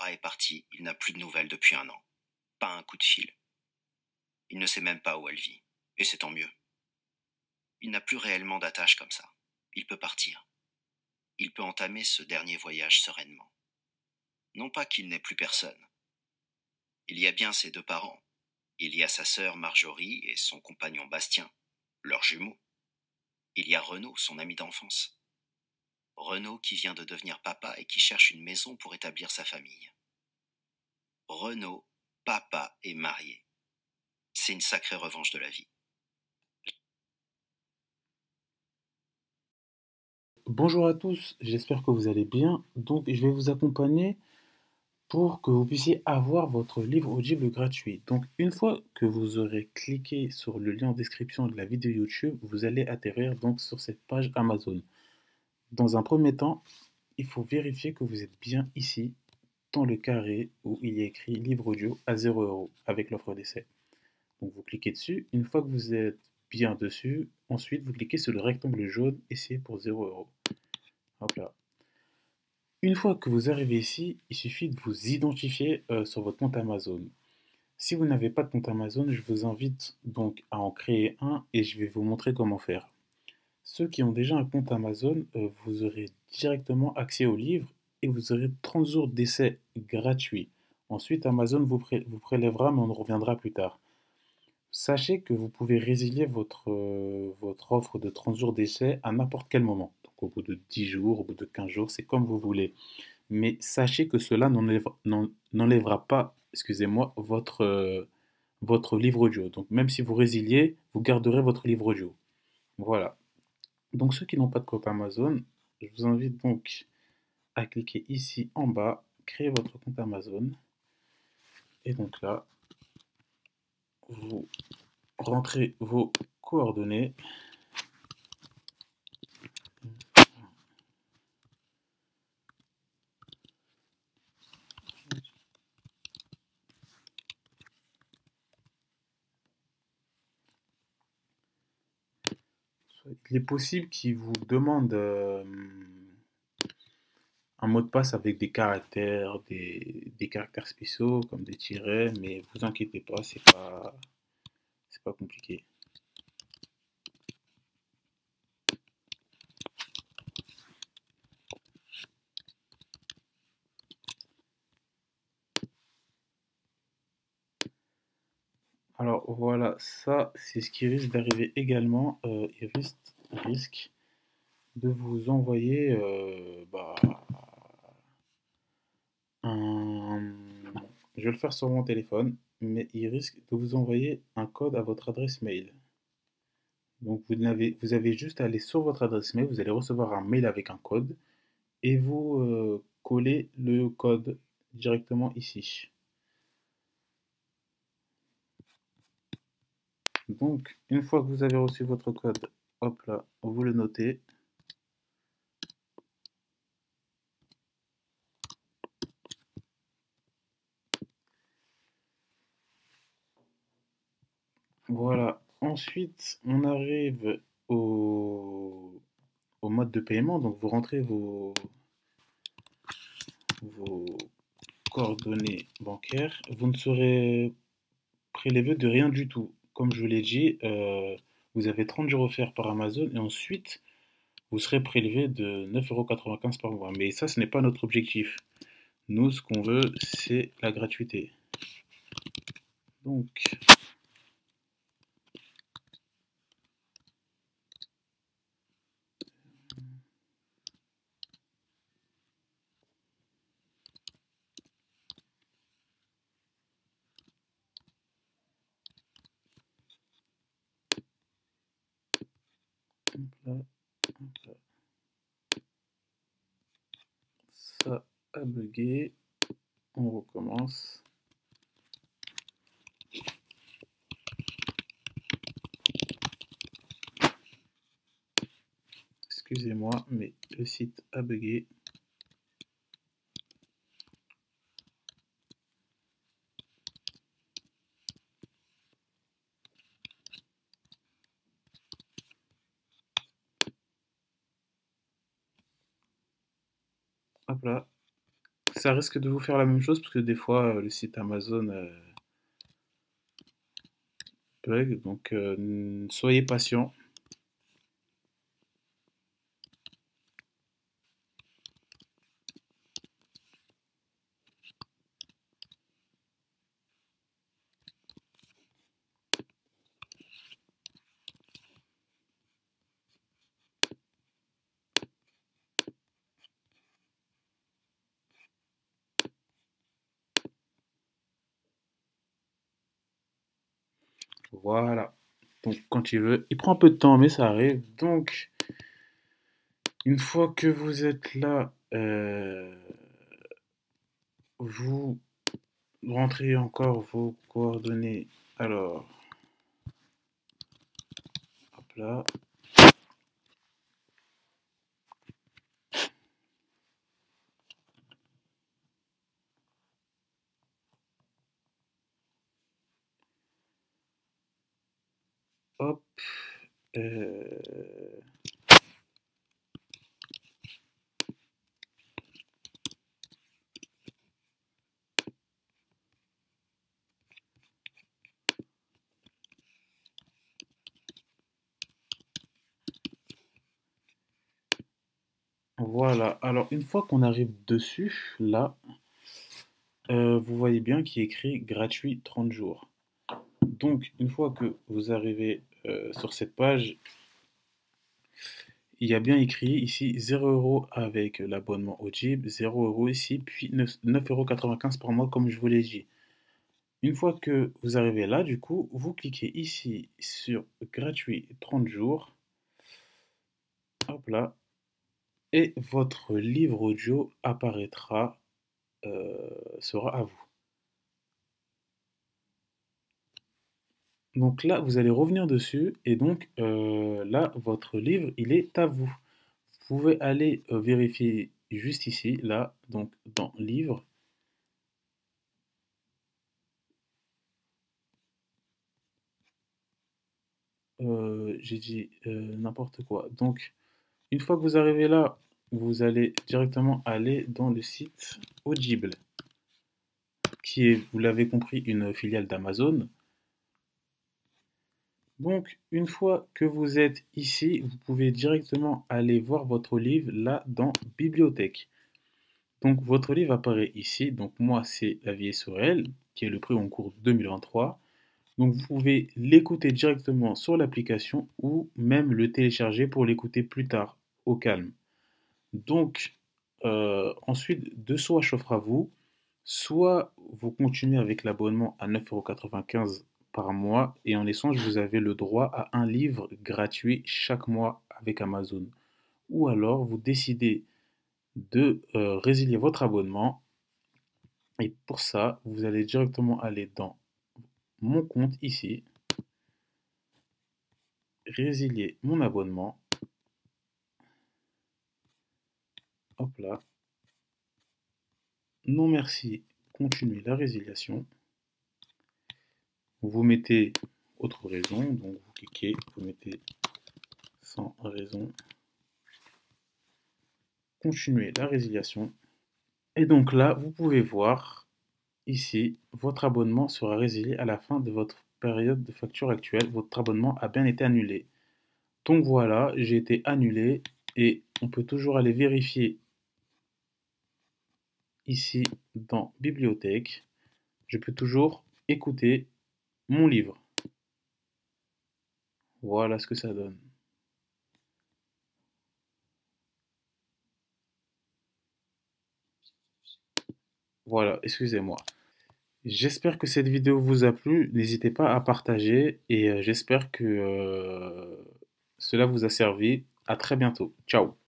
Sarah est partie, il n'a plus de nouvelles depuis 1 an. Pas un coup de fil. Il ne sait même pas où elle vit, et c'est tant mieux. Il n'a plus réellement d'attache comme ça. Il peut partir. Il peut entamer ce dernier voyage sereinement. Non pas qu'il n'ait plus personne. Il y a bien ses 2 parents. Il y a sa sœur Marjorie et son compagnon Bastien, leurs jumeaux. Il y a Renaud, son ami d'enfance. Renaud qui vient de devenir papa et qui cherche une maison pour établir sa famille. Renaud, papa et marié. C'est une sacrée revanche de la vie. Bonjour à tous, j'espère que vous allez bien. Donc, je vais vous accompagner pour que vous puissiez avoir votre livre audible gratuit. Donc, une fois que vous aurez cliqué sur le lien en description de la vidéo YouTube, vous allez atterrir donc sur cette page Amazon. Dans un premier temps, il faut vérifier que vous êtes bien ici, dans le carré où il y a écrit livre audio à 0 € avec l'offre d'essai. Donc, vous cliquez dessus. Une fois que vous êtes bien dessus, ensuite vous cliquez sur le rectangle jaune et c'est pour 0 €. Hop là. Une fois que vous arrivez ici, il suffit de vous identifier sur votre compte Amazon. Si vous n'avez pas de compte Amazon, je vous invite donc à en créer un et je vais vous montrer comment faire. Ceux qui ont déjà un compte Amazon, vous aurez directement accès au livre et vous aurez 30 jours d'essai gratuit. Ensuite, Amazon vous prélèvera, mais on en reviendra plus tard. Sachez que vous pouvez résilier votre offre de 30 jours d'essai à n'importe quel moment. Donc au bout de 10 jours, au bout de 15 jours, c'est comme vous voulez. Mais sachez que cela n'enlèvera pas, excusez-moi, votre livre audio. Donc même si vous résiliez, vous garderez votre livre audio. Voilà. Donc ceux qui n'ont pas de compte Amazon, je vous invite donc à cliquer ici en bas, créer votre compte Amazon. Et donc là, vous rentrez vos coordonnées. Il est possible qu'il vous demande un mot de passe avec des caractères spéciaux comme des tirets, mais vous inquiétez pas, c'est pas compliqué. Alors voilà, ça c'est ce qui risque d'arriver également. Il risque de vous envoyer un... Je vais le faire sur mon téléphone, mais il risque de vous envoyer un code à votre adresse mail. Donc vous avez juste à aller sur votre adresse mail, vous allez recevoir un mail avec un code et vous collez le code directement ici. Donc une fois que vous avez reçu votre code, hop là, vous le notez. Voilà. Ensuite, on arrive au mode de paiement. Donc vous rentrez vos coordonnées bancaires. Vous ne serez prélevé de rien du tout. Comme je vous l'ai dit, vous avez 30 jours offerts par Amazon et ensuite vous serez prélevé de 9,95 € par mois. Mais ça, ce n'est pas notre objectif. Nous, ce qu'on veut, c'est la gratuité. Donc, hop là, hop là. Ça a bugué. On recommence. Excusez-moi, mais le site a bugué. Hop là, ça risque de vous faire la même chose parce que des fois, le site Amazon bug, donc soyez patient. Voilà. Donc quand il veut, il prend un peu de temps, mais ça arrive. Donc une fois que vous êtes là, vous rentrez encore vos coordonnées. Alors, hop là. Hop. euh, Voilà. Alors, une fois qu'on arrive dessus, là, vous voyez bien qu'il est écrit gratuit 30 jours. Donc, une fois que vous arrivez sur cette page, il y a bien écrit ici 0 € avec l'abonnement Ojib, 0 € ici, puis 9,95 € par mois, comme je vous l'ai dit. Une fois que vous arrivez là, du coup, vous cliquez ici sur gratuit 30 jours. Hop là. Et votre livre audio apparaîtra, sera à vous. Donc là, vous allez revenir dessus et donc là, votre livre, il est à vous. Vous pouvez aller vérifier juste ici, là, donc dans livre. J'ai dit n'importe quoi. Donc, une fois que vous arrivez là, vous allez directement aller dans le site Audible, qui est, vous l'avez compris, une filiale d'Amazon. Donc, une fois que vous êtes ici, vous pouvez directement aller voir votre livre là dans Bibliothèque. Donc, votre livre apparaît ici. Donc, moi, c'est La vie est sur elle, qui est le prix en cours 2023. Donc, vous pouvez l'écouter directement sur l'application ou même le télécharger pour l'écouter plus tard, au calme. Donc, ensuite, deux choix s'offrent à vous. Soit vous continuez avec l'abonnement à 9,95 € par mois et en échange, vous avez le droit à un livre gratuit chaque mois avec Amazon. Ou alors, vous décidez de résilier votre abonnement et pour ça, vous allez directement aller dans mon compte ici, résilier mon abonnement. Hop là. Non merci, continuez la résiliation. Vous mettez autre raison, donc vous cliquez, vous mettez sans raison. Continuez la résiliation. Et donc là, vous pouvez voir ici, votre abonnement sera résilié à la fin de votre période de facture actuelle. Votre abonnement a bien été annulé. Donc voilà, j'ai été annulé et on peut toujours aller vérifier ici dans Bibliothèque. Je peux toujours écouter mon livre. Voilà ce que ça donne. Voilà, excusez-moi. J'espère que cette vidéo vous a plu. N'hésitez pas à partager et j'espère que cela vous a servi. À très bientôt. Ciao.